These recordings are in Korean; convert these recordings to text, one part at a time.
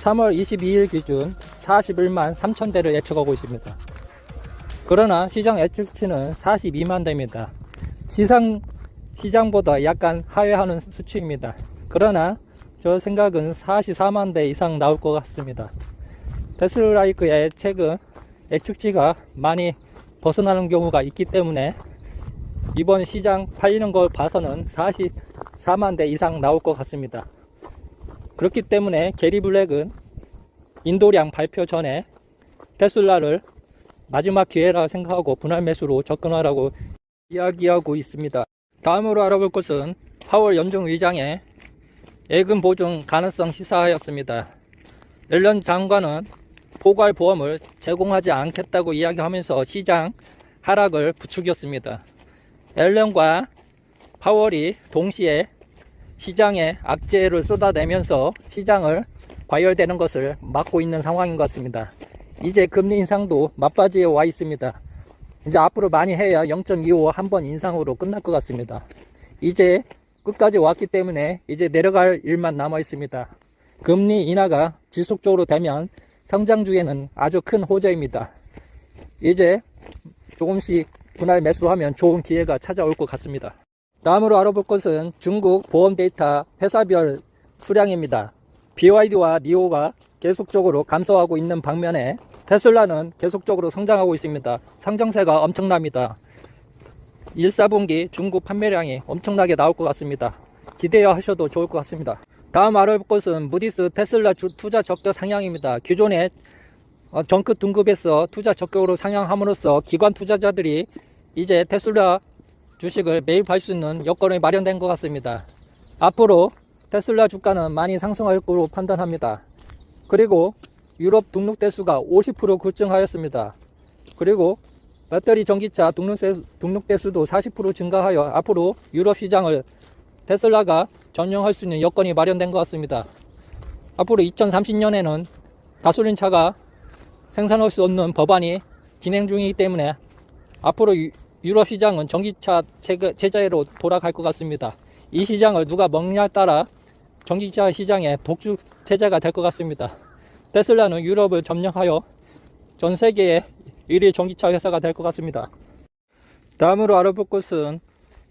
3월 22일 기준 41만 3천 대를 예측하고 있습니다. 그러나 시장 예측치는 42만 대입니다. 시장보다 약간 하회하는 수치입니다. 그러나 저 생각은 44만 대 이상 나올 것 같습니다. 테슬라이크의 최근 예측치가 많이 벗어나는 경우가 있기 때문에 이번 시장 팔리는 걸 봐서는 44만 대 이상 나올 것 같습니다. 그렇기 때문에 게리 블랙은 인도량 발표 전에 테슬라를 마지막 기회라 생각하고 분할 매수로 접근하라고 이야기하고 있습니다. 다음으로 알아볼 것은 파월 연준 의장의 예금 보증 가능성 시사하였습니다. 옐런 장관은 포괄 보험을 제공하지 않겠다고 이야기하면서 시장 하락을 부추겼습니다. 옐런과 파월이 동시에 시장에 악재를 쏟아내면서 시장을 과열되는 것을 막고 있는 상황인 것 같습니다. 이제 금리 인상도 막바지에 와 있습니다. 이제 앞으로 많이 해야 0.25 한 번 인상으로 끝날 것 같습니다. 이제 끝까지 왔기 때문에 이제 내려갈 일만 남아 있습니다. 금리 인하가 지속적으로 되면 성장주에는 아주 큰 호재입니다. 이제 조금씩 분할 매수하면 좋은 기회가 찾아올 것 같습니다. 다음으로 알아볼 것은 중국 보험 데이터 회사별 수량입니다. BYD와 니오가 계속적으로 감소하고 있는 반면에 테슬라는 계속적으로 성장하고 있습니다. 성장세가 엄청납니다. 1, 4분기 중국 판매량이 엄청나게 나올 것 같습니다. 기대하셔도 좋을 것 같습니다. 다음 알아볼 것은 무디스 테슬라 투자 적격 상향입니다. 기존에 정급 등급에서 투자 적격으로 상향함으로써 기관 투자자들이 이제 테슬라 주식을 매입할 수 있는 여건이 마련된 것 같습니다. 앞으로 테슬라 주가는 많이 상승할 것으로 판단합니다. 그리고 유럽 등록 대수가 50% 급증하였습니다. 그리고 배터리 전기차 등록 대수도 40% 증가하여 앞으로 유럽 시장을 테슬라가 점령할 수 있는 여건이 마련된 것 같습니다. 앞으로 2030년에는 가솔린 차가 생산할 수 없는 법안이 진행 중이기 때문에 앞으로 유럽 시장은 전기차 제재로 돌아갈 것 같습니다. 이 시장을 누가 먹냐에 따라 전기차 시장의 독주 체제가 될 것 같습니다. 테슬라는 유럽을 점령하여 전 세계의 1위 전기차 회사가 될 것 같습니다. 다음으로 알아볼 것은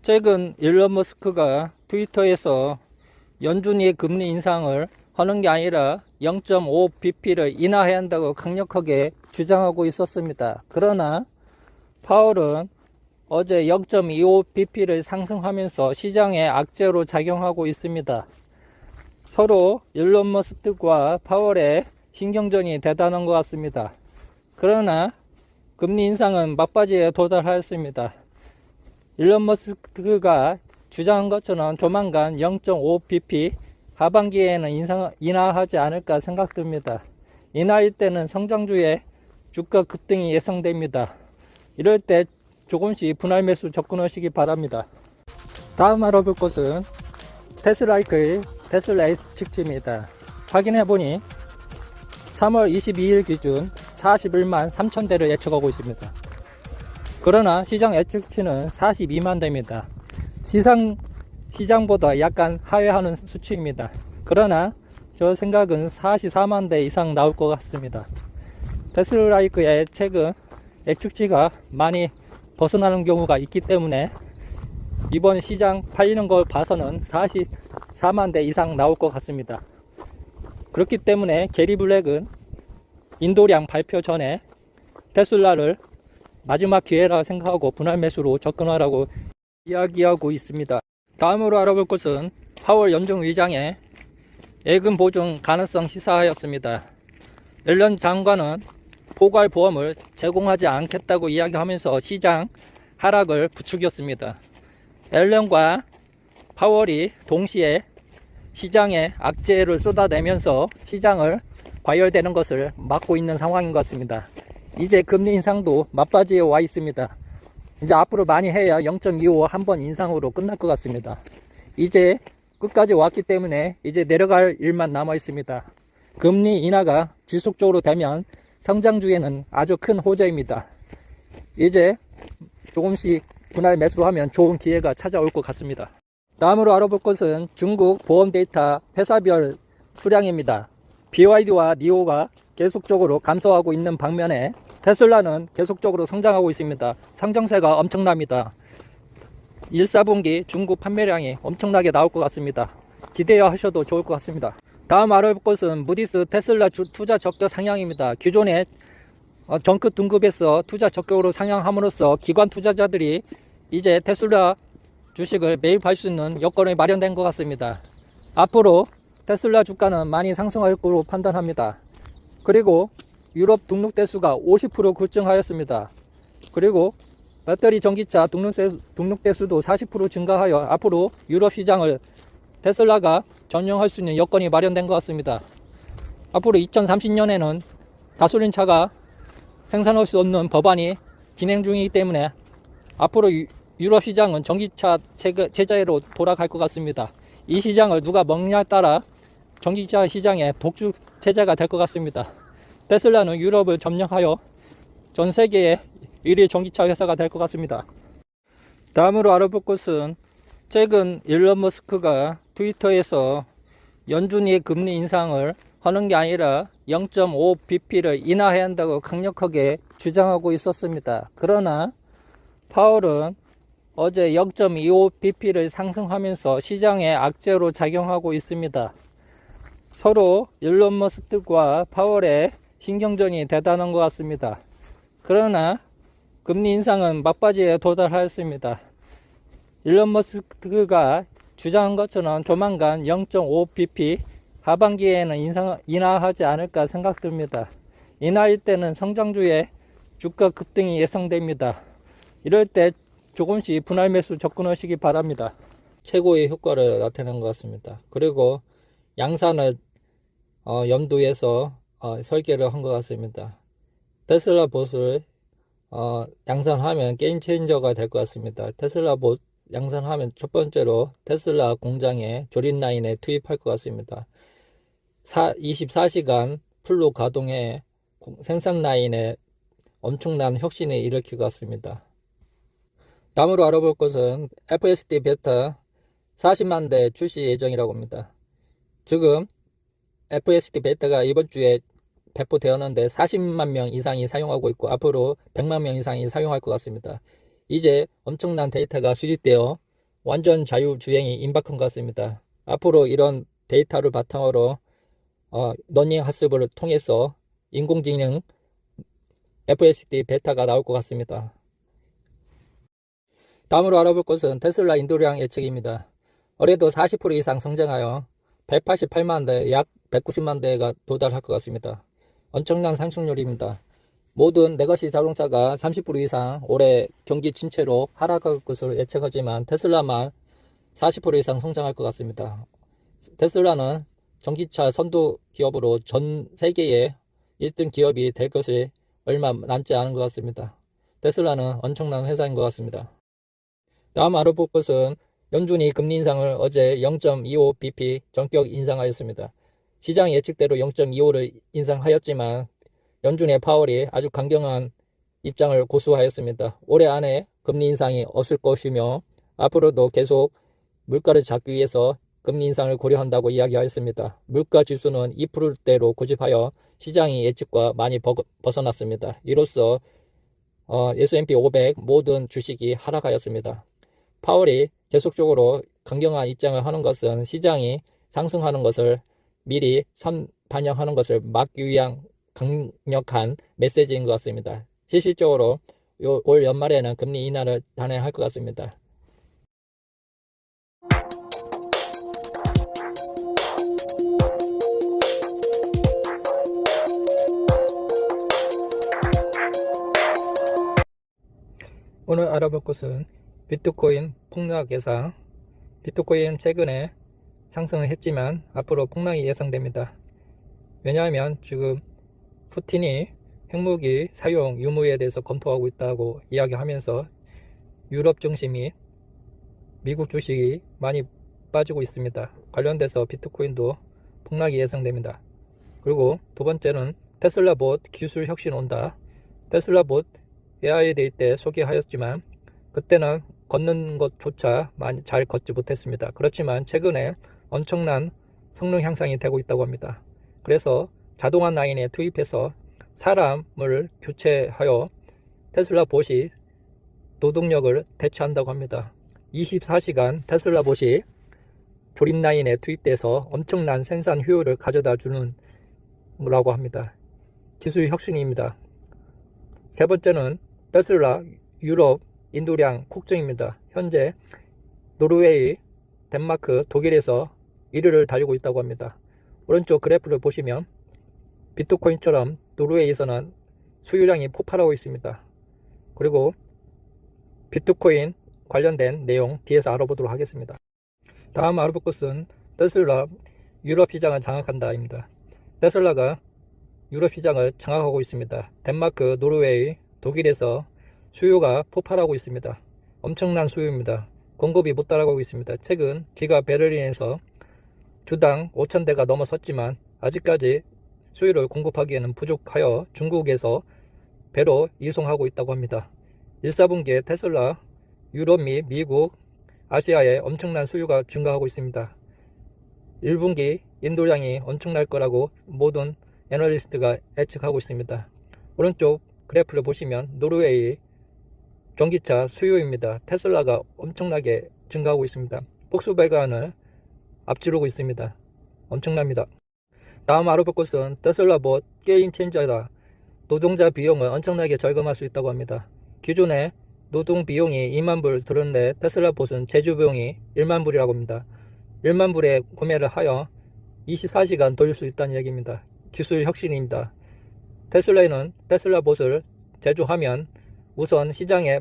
최근 일론 머스크가 트위터에서 연준이 금리 인상을 하는 게 아니라 0.5bp를 인하해야 한다고 강력하게 주장하고 있었습니다. 그러나 파월은 어제 0.25bp를 상승하면서 시장에 악재로 작용하고 있습니다. 서로 일론 머스크와 파월의 신경전이 대단한 것 같습니다. 그러나 금리 인상은 막바지에 도달하였습니다. 일론 머스크가 주장한 것처럼 조만간 0.5bp 하반기에는 인하하지 않을까 생각됩니다. 인하일 때는 성장주의 주가 급등이 예상됩니다. 이럴 때 조금씩 분할 매수 접근하시기 바랍니다. 다음 알아볼 것은 테슬라이크의 테슬라 예측치입니다. 확인해보니 3월 22일 기준 41만 3천 대를 예측하고 있습니다. 그러나 시장 예측치는 42만 대입니다. 시장보다 약간 하회하는 수치입니다. 그러나 저 생각은 44만 대 이상 나올 것 같습니다. 테슬라이크의 최근 예측치가 많이 벗어나는 경우가 있기 때문에 이번 시장 팔리는 걸 봐서는 44만 대 이상 나올 것 같습니다. 그렇기 때문에 게리 블랙은 인도량 발표 전에 테슬라를 마지막 기회라 생각하고 분할 매수로 접근하라고 이야기하고 있습니다. 다음으로 알아볼 것은 파월 연준 의장의 예금 보증 가능성 시사하였습니다. 옐런 장관은 포괄 보험을 제공하지 않겠다고 이야기하면서 시장 하락을 부추겼습니다. 옐런과 파월이 동시에 시장에 악재를 쏟아내면서 시장을 과열되는 것을 막고 있는 상황인 것 같습니다. 이제 금리 인상도 막바지에 와 있습니다. 이제 앞으로 많이 해야 0.25 한 번 인상으로 끝날 것 같습니다. 이제 끝까지 왔기 때문에 이제 내려갈 일만 남아 있습니다. 금리 인하가 지속적으로 되면 성장주에는 아주 큰 호재입니다. 이제 조금씩 분할 매수하면 좋은 기회가 찾아올 것 같습니다. 다음으로 알아볼 것은 중국 보험 데이터 회사별 수량입니다. BYD와 니오가 계속적으로 감소하고 있는 반면에 테슬라는 계속적으로 성장하고 있습니다. 상장세가 엄청납니다. 1, 4분기 중국 판매량이 엄청나게 나올 것 같습니다. 기대하셔도 좋을 것 같습니다. 다음 알아볼 것은 무디스 테슬라 투자 적격 상향입니다. 기존에 정크 등급에서 투자 적격으로 상향함으로써 기관 투자자들이 이제 테슬라 주식을 매입할 수 있는 여건이 마련된 것 같습니다. 앞으로 테슬라 주가는 많이 상승할 것으로 판단합니다. 그리고 유럽 등록 대수가 50% 급증하였습니다. 그리고 배터리 전기차 등록 대수도 40% 증가하여 앞으로 유럽 시장을 테슬라가 점령할 수 있는 여건이 마련된 것 같습니다. 앞으로 2030년에는 가솔린 차가 생산할 수 없는 법안이 진행 중이기 때문에 앞으로 유럽 시장은 전기차 체제로 돌아갈 것 같습니다. 이 시장을 누가 먹냐에 따라 전기차 시장의 독주 체제가 될 것 같습니다. 테슬라는 유럽을 점령하여 전 세계의 1위 전기차 회사가 될 것 같습니다. 다음으로 알아볼 것은 최근 일론 머스크가 트위터에서 연준이 금리 인상을 하는 게 아니라 0.5bp를 인하해야 한다고 강력하게 주장하고 있었습니다. 그러나 파월은 어제 0.25bp를 상승하면서 시장에 악재로 작용하고 있습니다. 서로 일론 머스크와 파월의 신경전이 대단한 것 같습니다. 그러나 금리 인상은 막바지에 도달하였습니다. 일론 머스크가 주장한 것처럼 조만간 0.5bp 하반기에는 인하하지 않을까 생각됩니다. 인하일 때는 성장주의 주가 급등이 예상됩니다. 이럴 때 조금씩 분할 매수 접근하시기 바랍니다. 최고의 효과를 나타낸 것 같습니다. 그리고 양산을 염두에서 설계를 한 것 같습니다. 테슬라 봇을 양산하면 게임 체인저가 될 것 같습니다. 테슬라 봇 양산하면 첫 번째로 테슬라 공장에 조립 라인에 투입할 것 같습니다. 24시간 풀로 가동해 생산 라인에 엄청난 혁신을 일으킬 것 같습니다. 다음으로 알아볼 것은 FSD 베타 40만 대 출시 예정이라고 합니다. 지금 FSD 베타가 이번 주에 배포되었는데 40만 명 이상이 사용하고 있고 앞으로 100만 명 이상이 사용할 것 같습니다. 이제 엄청난 데이터가 수집되어 완전 자유주행이 임박한 것 같습니다. 앞으로 이런 데이터를 바탕으로 러닝 학습을 통해서 인공지능 FSD 베타가 나올 것 같습니다. 다음으로 알아볼 것은 테슬라 인도량 예측입니다. 올해도 40% 이상 성장하여 188만 대, 약 190만 대가 도달할 것 같습니다. 엄청난 상승률입니다. 모든 레거시 자동차가 30% 이상 올해 경기 침체로 하락할 것을 예측하지만 테슬라만 40% 이상 성장할 것 같습니다. 테슬라는 전기차 선도 기업으로 전 세계의 1등 기업이 될 것이 얼마 남지 않은 것 같습니다. 테슬라는 엄청난 회사인 것 같습니다. 다음 알아볼 것은 연준이 금리 인상을 어제 0.25bp 전격 인상하였습니다. 시장 예측대로 0.25를 인상하였지만 연준의 파월이 아주 강경한 입장을 고수하였습니다. 올해 안에 금리 인상이 없을 것이며 앞으로도 계속 물가를 잡기 위해서 금리 인상을 고려한다고 이야기하였습니다. 물가 지수는 2%대로 고집하여 시장의 예측과 많이 벗어났습니다. 이로써 S&P 500 모든 주식이 하락하였습니다. 파월이 계속적으로 강경한 입장을 하는 것은 시장이 상승하는 것을 미리 반영하는 것을 막기 위한 강력한 메시지인 것 같습니다. 실질적으로 올 연말에는 금리 인하를 단행할 것 같습니다. 오늘 알아볼 것은 비트코인 폭락 예상. 비트코인 최근에 상승을 했지만 앞으로 폭락이 예상됩니다. 왜냐하면 지금 푸틴이 핵무기 사용 유무에 대해서 검토하고 있다고 이야기하면서 유럽 증시 및 미국 주식이 많이 빠지고 있습니다. 관련돼서 비트코인도 폭락이 예상됩니다. 그리고 두 번째는 테슬라 봇 기술 혁신 온다. 테슬라 봇 AI 데이 때 소개하였지만 그때는 걷는 것조차 많이 잘 걷지 못했습니다. 그렇지만 최근에 엄청난 성능 향상이 되고 있다고 합니다. 그래서 자동화 라인에 투입해서 사람을 교체하여 테슬라 봇이 노동력을 대체한다고 합니다. 24시간 테슬라 봇이 조립 라인에 투입돼서 엄청난 생산 효율을 가져다 주는 거라고 합니다. 기술 혁신입니다. 세 번째는 테슬라 유럽 인도량 폭증입니다. 현재 노르웨이, 덴마크, 독일에서 1위를 달리고 있다고 합니다. 오른쪽 그래프를 보시면 비트코인처럼 노르웨이에서는 수요량이 폭발하고 있습니다. 그리고 비트코인 관련된 내용 뒤에서 알아보도록 하겠습니다. 다음 알아볼 것은 테슬라 유럽 시장을 장악한다입니다. 테슬라가 유럽 시장을 장악하고 있습니다. 덴마크, 노르웨이, 독일에서 수요가 폭발하고 있습니다. 엄청난 수요입니다. 공급이 못 따라가고 있습니다. 최근 기가 베를린에서 주당 5,000대가 넘어섰지만 아직까지 수요를 공급하기에는 부족하여 중국에서 배로 이송하고 있다고 합니다. 1, 4분기에 테슬라 유럽 및 미국, 아시아에 엄청난 수요가 증가하고 있습니다. 1분기 인도량이 엄청날 거라고 모든 애널리스트가 예측하고 있습니다. 오른쪽 그래프를 보시면 노르웨이 전기차 수요입니다. 테슬라가 엄청나게 증가하고 있습니다. 폭스바겐을 앞지르고 있습니다. 엄청납니다. 다음 알아볼 것은 테슬라 봇 게임 체인저다. 노동자 비용을 엄청나게 절감할 수 있다고 합니다. 기존에 노동 비용이 2만 불 들었는데 테슬라 봇은 제조 비용이 1만 불이라고 합니다. 1만 불에 구매를 하여 24시간 돌릴 수 있다는 얘기입니다. 기술 혁신입니다. 테슬라는 테슬라 봇을 제조하면 우선 시장에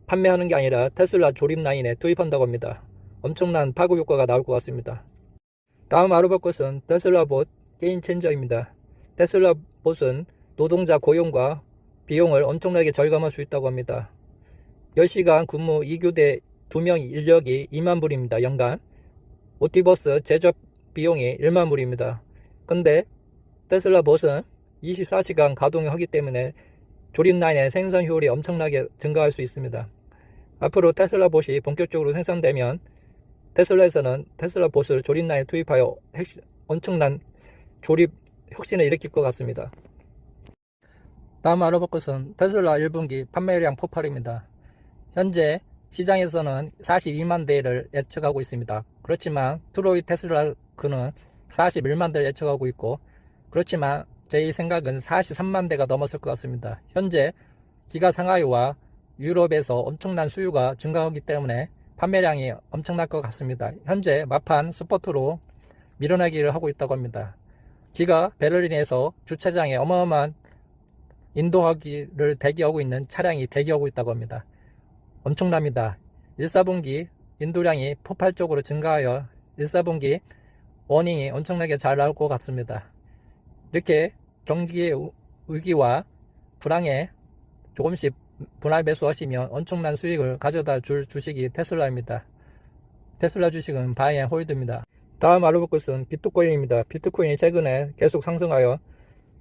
판매하는 게 아니라 테슬라 조립 라인에 투입한다고 합니다. 엄청난 파급 효과가 나올 것 같습니다. 다음 알아볼 것은 테슬라 봇 게임 체인저입니다. 테슬라 봇은 노동자 고용과 비용을 엄청나게 절감할 수 있다고 합니다. 10시간 근무 2교대 2명 인력이 2만 불입니다. 연간. 오티버스 제작 비용이 1만 불입니다. 근데 테슬라 봇은 24시간 가동을 하기 때문에 조립 라인의 생산 효율이 엄청나게 증가할 수 있습니다. 앞으로 테슬라 봇이 본격적으로 생산되면 테슬라에서는 테슬라 봇을 조립 라인에 투입하여 엄청난 조립 혁신을 일으킬 것 같습니다. 다음 알아볼 것은 테슬라 1분기 판매량 폭발입니다. 현재 시장에서는 42만 대를 예측하고 있습니다. 그렇지만 트로이 테슬라크는 41만 대를 예측하고 있고, 그렇지만 제 생각은 43만 대가 넘었을 것 같습니다. 현재 기가 상하이와 유럽에서 엄청난 수요가 증가하기 때문에 판매량이 엄청날 것 같습니다. 현재 마판 스포트로 밀어내기를 하고 있다고 합니다. 기가 베를린에서 주차장에 어마어마한 인도하기를 대기하고 있는 차량이 대기하고 있다고 합니다. 엄청납니다. 1, 4분기 인도량이 폭발적으로 증가하여 1, 4분기 워닝이 엄청나게 잘 나올 것 같습니다. 이렇게 경기 위기와 불황에 조금씩 분할 매수하시면 엄청난 수익을 가져다 줄 주식이 테슬라입니다. 테슬라 주식은 바이 앤 홀드입니다. 다음 알아볼 것은 비트코인입니다. 비트코인이 최근에 계속 상승하여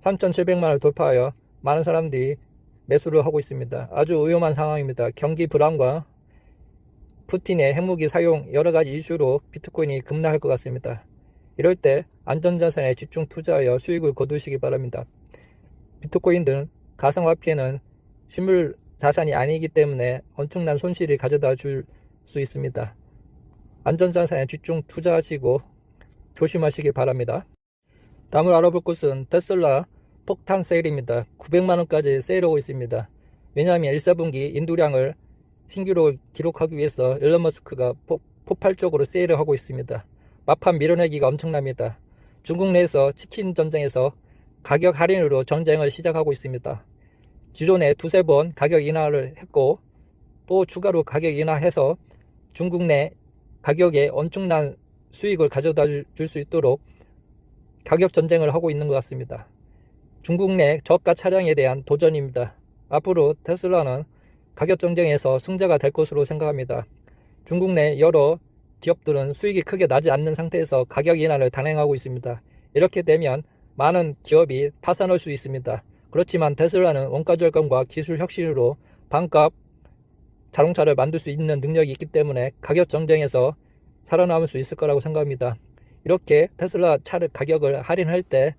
3,700만을 돌파하여 많은 사람들이 매수를 하고 있습니다. 아주 위험한 상황입니다. 경기 불안과 푸틴의 핵무기 사용 여러가지 이슈로 비트코인이 급락할 것 같습니다. 이럴 때 안전자산에 집중 투자하여 수익을 거두시기 바랍니다. 비트코인 등 가상화폐는 실물 자산이 아니기 때문에 엄청난 손실을 가져다 줄 수 있습니다. 안전자산에 집중 투자하시고 조심하시기 바랍니다. 다음으로 알아볼 것은 테슬라 폭탄 세일입니다. 900만원까지 세일하고 있습니다. 왜냐하면 1, 4분기 인도량을 신기록을 기록하기 위해서 일론 머스크가 폭발적으로 세일을 하고 있습니다. 마판 밀어내기가 엄청납니다. 중국 내에서 치킨 전쟁에서 가격 할인으로 전쟁을 시작하고 있습니다. 기존에 두세 번 가격 인하를 했고 또 추가로 가격 인하해서 중국 내 가격에 엄청난 수익을 가져다 줄 수 있도록 가격 전쟁을 하고 있는 것 같습니다. 중국 내 저가 차량에 대한 도전입니다. 앞으로 테슬라는 가격 전쟁에서 승자가 될 것으로 생각합니다. 중국 내 여러 기업들은 수익이 크게 나지 않는 상태에서 가격 인하를 단행하고 있습니다. 이렇게 되면 많은 기업이 파산할 수 있습니다. 그렇지만 테슬라는 원가 절감과 기술 혁신으로 반값 자동차를 만들 수 있는 능력이 있기 때문에 가격 전쟁에서 살아남을 수 있을 거라고 생각합니다. 이렇게 테슬라 차를 가격을 할인할 때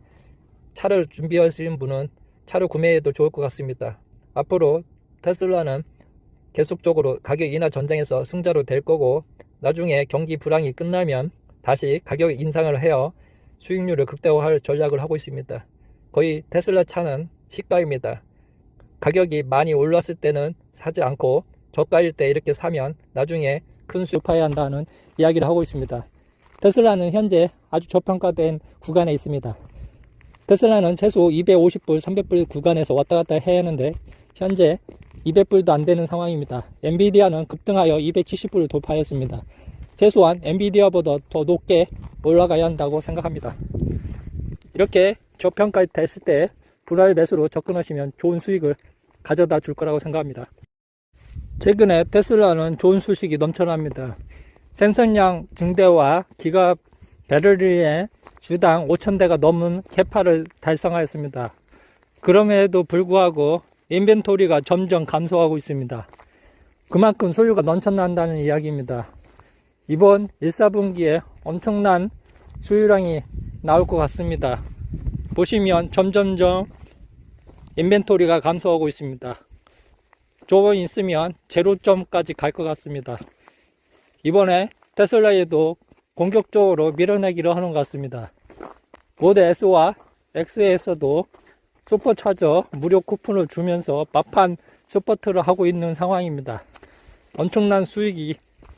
차를 준비하시는 분은 차를 구매해도 좋을 것 같습니다. 앞으로 테슬라는 계속적으로 가격 인하 전쟁에서 승자로 될 거고, 나중에 경기 불황이 끝나면 다시 가격 인상을 해야 수익률을 극대화할 전략을 하고 있습니다. 거의 테슬라 차는 시가입니다. 가격이 많이 올랐을 때는 사지 않고 저가일 때 이렇게 사면 나중에 큰 수익 봐야 한다는 이야기를 하고 있습니다. 테슬라는 현재 아주 저평가된 구간에 있습니다. 테슬라는 최소 250불, 300불 구간에서 왔다 갔다 해야 하는데 현재 200불도 안 되는 상황입니다. 엔비디아는 급등하여 270불을 돌파했습니다. 최소한 엔비디아보다 더 높게 올라가야 한다고 생각합니다. 이렇게 저평가 됐을 때 분할 매수로 접근하시면 좋은 수익을 가져다 줄 거라고 생각합니다. 최근에 테슬라는 좋은 소식이 넘쳐납니다. 생산량 증대와 기가 배터리의 주당 5,000대가 넘은 캐파를 달성하였습니다. 그럼에도 불구하고 인벤토리가 점점 감소하고 있습니다. 그만큼 소유가 넘쳐난다는 이야기입니다. 이번 1, 4분기에 엄청난 소유량이 나올 것 같습니다. 보시면 점점점 인벤토리가 감소하고 있습니다. 조금 있으면 제로점까지 갈 것 같습니다. 이번에 테슬라에도 공격적으로 밀어내기를 하는 것 같습니다. 모델 S와 X에서도 슈퍼차저 무료 쿠폰을 주면서 막판 서포트를 하고 있는 상황입니다. 엄청난 수익이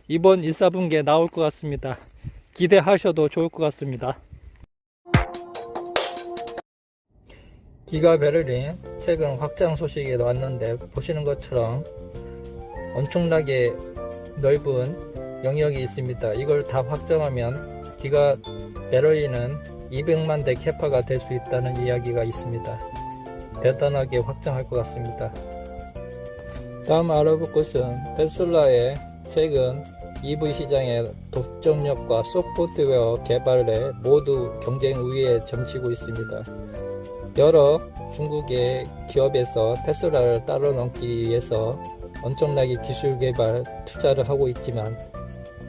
이번 1, 4분기에 나올 것 같습니다. 기대하셔도 좋을 것 같습니다. 기가 배터리 최근 확장 소식이 나왔는데 보시는 것처럼 엄청나게 넓은 영역이 있습니다. 이걸 다 확장하면 기가 배터리는 200만 대 캐파가 될 수 있다는 이야기가 있습니다. 대단하게 확장할 것 같습니다. 다음 알아볼 것은 테슬라의 최근 EV 시장의 독점력과 소프트웨어 개발에 모두 경쟁 우위에 점치고 있습니다. 여러 중국의 기업에서 테슬라를 따라넘기 위해서 엄청나게 기술 개발 투자를 하고 있지만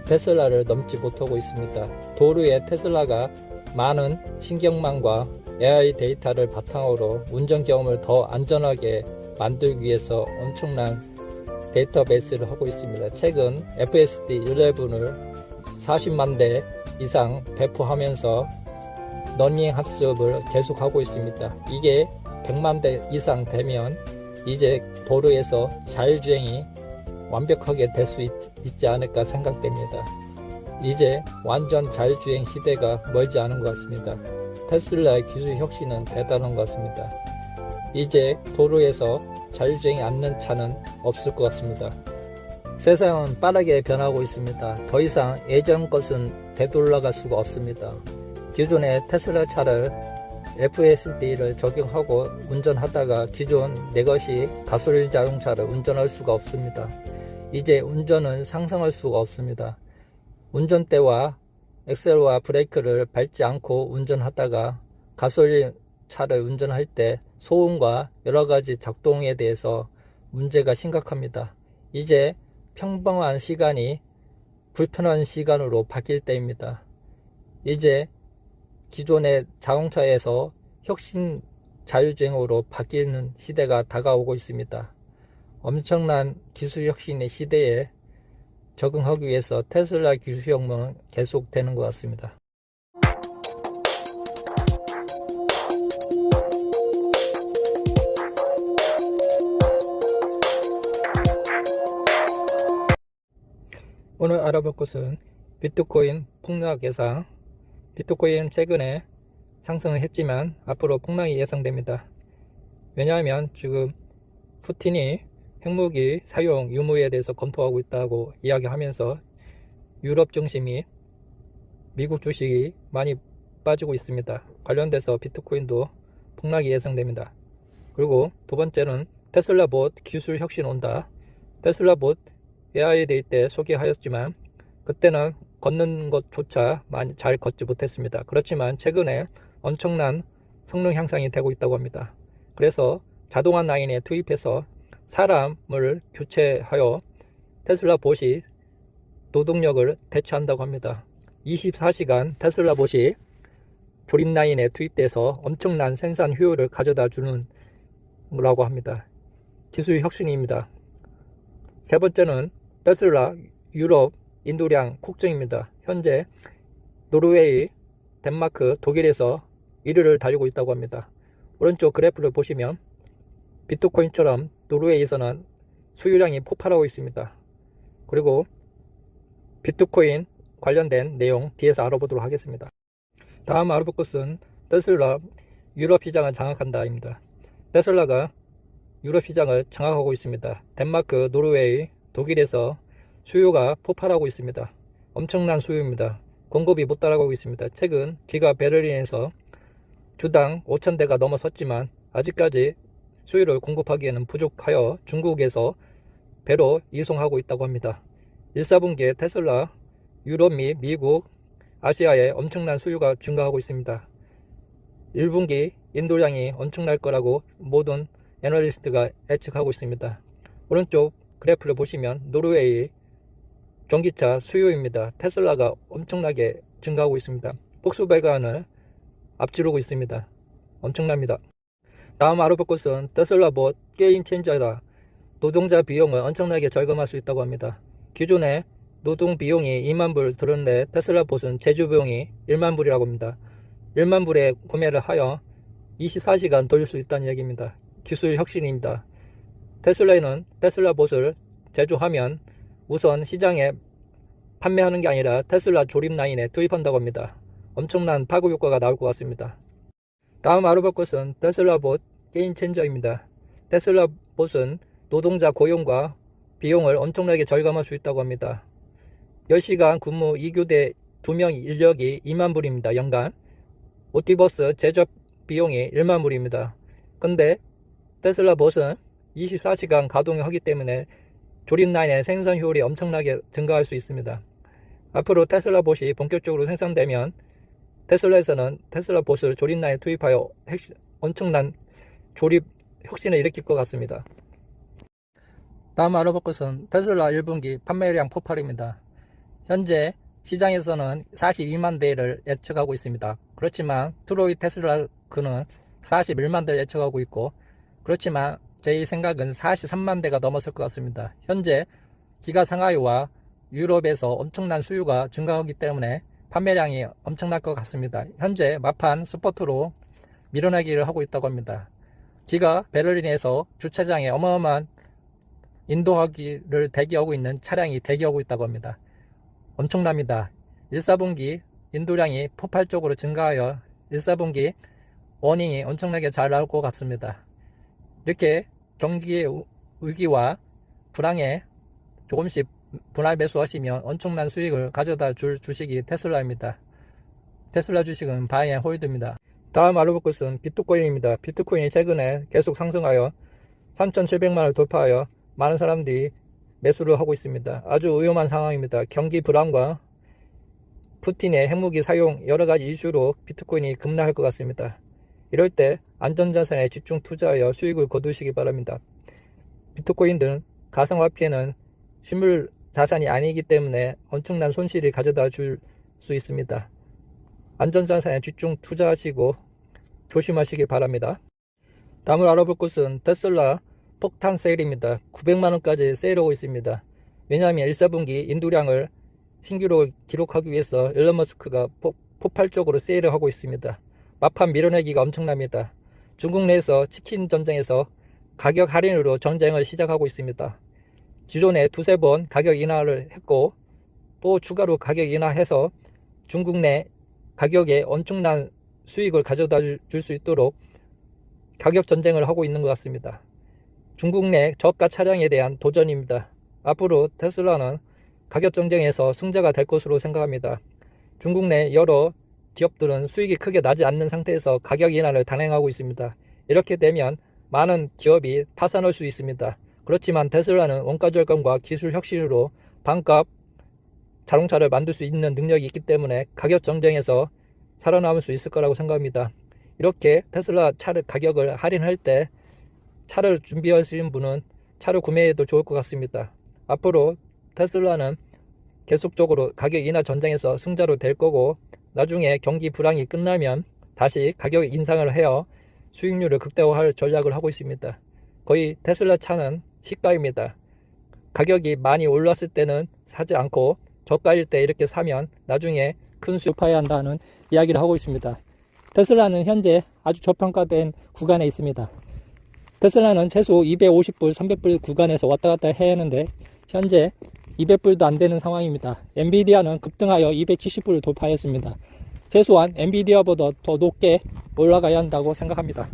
테슬라를 넘지 못하고 있습니다. 도로에 테슬라가 많은 신경망과 AI 데이터를 바탕으로 운전 경험을 더 안전하게 만들기 위해서 엄청난 데이터베이스를 하고 있습니다. 최근 FSD11을 40만 대 이상 배포하면서 러닝 학습을 계속하고 있습니다. 이게 100만 대 이상 되면 이제 도로에서 자율주행이 완벽하게 될 수 있지 않을까 생각됩니다. 이제 완전 자율주행 시대가 멀지 않은 것 같습니다. 테슬라의 기술 혁신은 대단한 것 같습니다. 이제 도로에서 자율주행이 않는 차는 없을 것 같습니다. 세상은 빠르게 변하고 있습니다. 더 이상 예전 것은 되돌아갈 수가 없습니다. 기존의 테슬라 차를 FSD를 적용하고 운전하다가 기존 내 것이 가솔린 자동차를 운전할 수가 없습니다. 이제 운전은 상상할 수가 없습니다. 운전대와 엑셀과 브레이크를 밟지 않고 운전하다가 가솔린 차를 운전할 때 소음과 여러가지 작동에 대해서 문제가 심각합니다. 이제 평범한 시간이 불편한 시간으로 바뀔 때입니다. 이제 기존의 자동차에서 혁신 자율주행으로 바뀌는 시대가 다가오고 있습니다. 엄청난 기술 혁신의 시대에 적응하기 위해서 테슬라 기술 혁명은 계속되는 것 같습니다. 오늘 알아볼 것은 비트코인 폭락 예상. 비트코인 최근에 상승을 했지만 앞으로 폭락이 예상됩니다. 왜냐하면 지금 푸틴이 핵무기 사용 유무에 대해서 검토하고 있다고 이야기하면서 유럽 증시 미국 주식이 많이 빠지고 있습니다. 관련돼서 비트코인도 폭락이 예상됩니다. 그리고 두 번째는 테슬라 봇 기술 혁신 온다. 테슬라 봇 AI 데이 때 소개하였지만 그때는 걷는 것조차 많이 잘 걷지 못했습니다. 그렇지만 최근에 엄청난 성능 향상이 되고 있다고 합니다. 그래서 자동화 라인에 투입해서 사람을 교체하여 테슬라 봇이 노동력을 대체한다고 합니다. 24시간 테슬라 봇이 조립 라인에 투입돼서 엄청난 생산 효율을 가져다 주는 거라고 합니다. 기술 혁신입니다. 세 번째는 테슬라 유럽 인도량 폭증입니다. 현재 노르웨이, 덴마크, 독일에서 1위를 달리고 있다고 합니다. 오른쪽 그래프를 보시면 비트코인처럼 노르웨이에서는 수요량이 폭발하고 있습니다. 그리고 비트코인 관련된 내용 뒤에서 알아보도록 하겠습니다. 다음 알아볼 것은 테슬라 유럽 시장을 장악한다입니다. 테슬라가 유럽 시장을 장악하고 있습니다. 덴마크, 노르웨이, 독일에서 수요가 폭발하고 있습니다. 엄청난 수요입니다. 공급이 못 따라가고 있습니다. 최근 기가 베를린에서 주당 5,000대가 넘어섰지만 아직까지 수요를 공급하기에는 부족하여 중국에서 배로 이송하고 있다고 합니다. 1, 4분기에 테슬라 유럽 및 미국, 아시아에 엄청난 수요가 증가하고 있습니다. 1분기 인도량이 엄청날 거라고 모든 애널리스트가 예측하고 있습니다. 오른쪽 그래프를 보시면 노르웨이 전기차 수요입니다. 테슬라가 엄청나게 증가하고 있습니다. 폭스바겐을 앞지르고 있습니다. 엄청납니다. 다음 알아볼 것은 테슬라 봇 게임 체인저다. 노동자 비용을 엄청나게 절감할 수 있다고 합니다. 기존에 노동 비용이 2만 불 들었는데 테슬라 봇은 제조 비용이 1만 불이라고 합니다. 1만 불에 구매를 하여 24시간 돌릴 수 있다는 얘기입니다. 기술 혁신입니다. 테슬라에는 테슬라 봇을 제조하면 우선 시장에 판매하는 게 아니라 테슬라 조립 라인에 투입한다고 합니다. 엄청난 파급 효과가 나올 것 같습니다. 다음 알아볼 것은 테슬라 봇 게임 체인저입니다. 테슬라 봇은 노동자 고용과 비용을 엄청나게 절감할 수 있다고 합니다. 10시간 근무 2교대 2명 인력이 2만 불입니다. 연간. 오티버스 제작 비용이 1만 불입니다. 근데 테슬라 봇은 24시간 가동을 하기 때문에 조립 라인의 생산 효율이 엄청나게 증가할 수 있습니다. 앞으로 테슬라 봇이 본격적으로 생산되면 테슬라에서는 테슬라 봇을 조립 라인에 투입하여 엄청난 조립 혁신을 일으킬 것 같습니다. 다음 알아볼 것은 테슬라 1분기 판매량 폭발입니다. 현재 시장에서는 42만 대를 예측하고 있습니다. 그렇지만 트로이 테슬라크는 41만 대를 예측하고 있고, 그렇지만 제 생각은 43만 대가 넘었을 것 같습니다. 현재 기가 상하이와 유럽에서 엄청난 수요가 증가하기 때문에 판매량이 엄청날 것 같습니다. 현재 마판 스포트로 밀어내기를 하고 있다고 합니다. 기가 베를린에서 주차장에 어마어마한 인도하기를 대기하고 있는 차량이 대기하고 있다고 합니다. 엄청납니다. 1, 4분기 인도량이 폭발적으로 증가하여 1, 4분기 워닝이 엄청나게 잘 나올 것 같습니다. 이렇게 경기의 위기와 불황에 조금씩 분할 매수하시면 엄청난 수익을 가져다 줄 주식이 테슬라입니다. 테슬라 주식은 바이 앤 홀드입니다. 다음 알아볼 것은 비트코인입니다. 비트코인이 최근에 계속 상승하여 3,700만을 돌파하여 많은 사람들이 매수를 하고 있습니다. 아주 위험한 상황입니다. 경기 불안과 푸틴의 핵무기 사용 여러가지 이슈로 비트코인이 급락할 것 같습니다. 이럴 때 안전자산에 집중 투자하여 수익을 거두시기 바랍니다. 비트코인 등 가상화폐는 실물 자산이 아니기 때문에 엄청난 손실을 가져다 줄 수 있습니다. 안전자산에 집중 투자하시고 조심하시기 바랍니다. 다음으로 알아볼 것은 테슬라 폭탄 세일입니다. 900만원까지 세일하고 있습니다. 왜냐하면 1, 4분기 인도량을 신규로 기록하기 위해서 일론 머스크가 폭발적으로 세일을 하고 있습니다. 마판 밀어내기가 엄청납니다. 중국 내에서 치킨 전쟁에서 가격 할인으로 전쟁을 시작하고 있습니다. 기존에 두세 번 가격 인하를 했고 또 추가로 가격 인하해서 중국 내 가격에 엄청난 수익을 가져다 줄 수 있도록 가격 전쟁을 하고 있는 것 같습니다. 중국 내 저가 차량에 대한 도전입니다. 앞으로 테슬라는 가격 경쟁에서 승자가 될 것으로 생각합니다. 중국 내 여러 기업들은 수익이 크게 나지 않는 상태에서 가격 인하를 단행하고 있습니다. 이렇게 되면 많은 기업이 파산할 수 있습니다. 그렇지만 테슬라는 원가 절감과 기술 혁신으로 반값 자동차를 만들 수 있는 능력이 있기 때문에 가격 경쟁에서 살아남을 수 있을 거라고 생각합니다. 이렇게 테슬라 차를 가격을 할인할 때 차를 준비하시는 분은 차를 구매해도 좋을 것 같습니다. 앞으로 테슬라는 계속적으로 가격 인하 전쟁에서 승자로 될 거고, 나중에 경기 불황이 끝나면 다시 가격 인상을 해요. 수익률을 극대화할 전략을 하고 있습니다. 거의 테슬라 차는 시가입니다. 가격이 많이 올랐을 때는 사지 않고 저가일 때 이렇게 사면 나중에 큰 수익 봐야 한다는 이야기를 하고 있습니다. 테슬라는 현재 아주 저평가된 구간에 있습니다. 테슬라는 최소 250불, 300불 구간에서 왔다 갔다 해야 하는데 현재 200불도 안 되는 상황입니다. 엔비디아는 급등하여 270불을 돌파했습니다. 최소한 엔비디아보다 더 높게 올라가야 한다고 생각합니다.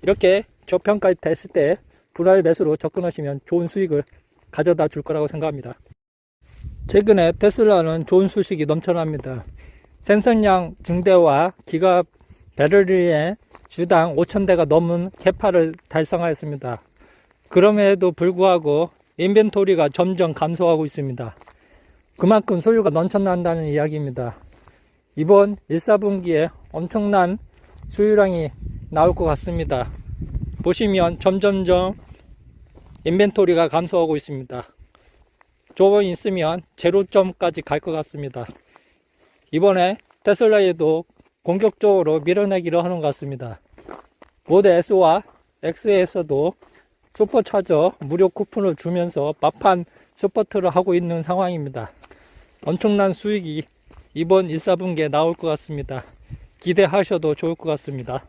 이렇게 저평가 됐을 때 분할 매수로 접근하시면 좋은 수익을 가져다 줄 거라고 생각합니다. 최근에 테슬라는 좋은 소식이 넘쳐납니다. 생산량 증대와 기가 배터리의 주당 5,000대가 넘은 캐파를 달성하였습니다. 그럼에도 불구하고 인벤토리가 점점 감소하고 있습니다. 그만큼 소유가 넘쳐난다는 이야기입니다. 이번 1, 4분기에 엄청난 소유량이 나올 것 같습니다. 보시면 점점점 인벤토리가 감소하고 있습니다. 조금 있으면 제로점까지 갈 것 같습니다. 이번에 테슬라에도 공격적으로 밀어내기를 하는 것 같습니다. 모델 S와 X에서도 슈퍼차저 무료 쿠폰을 주면서 막판 서포트를 하고 있는 상황입니다. 엄청난 수익이 이번 1, 4분기에 나올 것 같습니다. 기대하셔도 좋을 것 같습니다.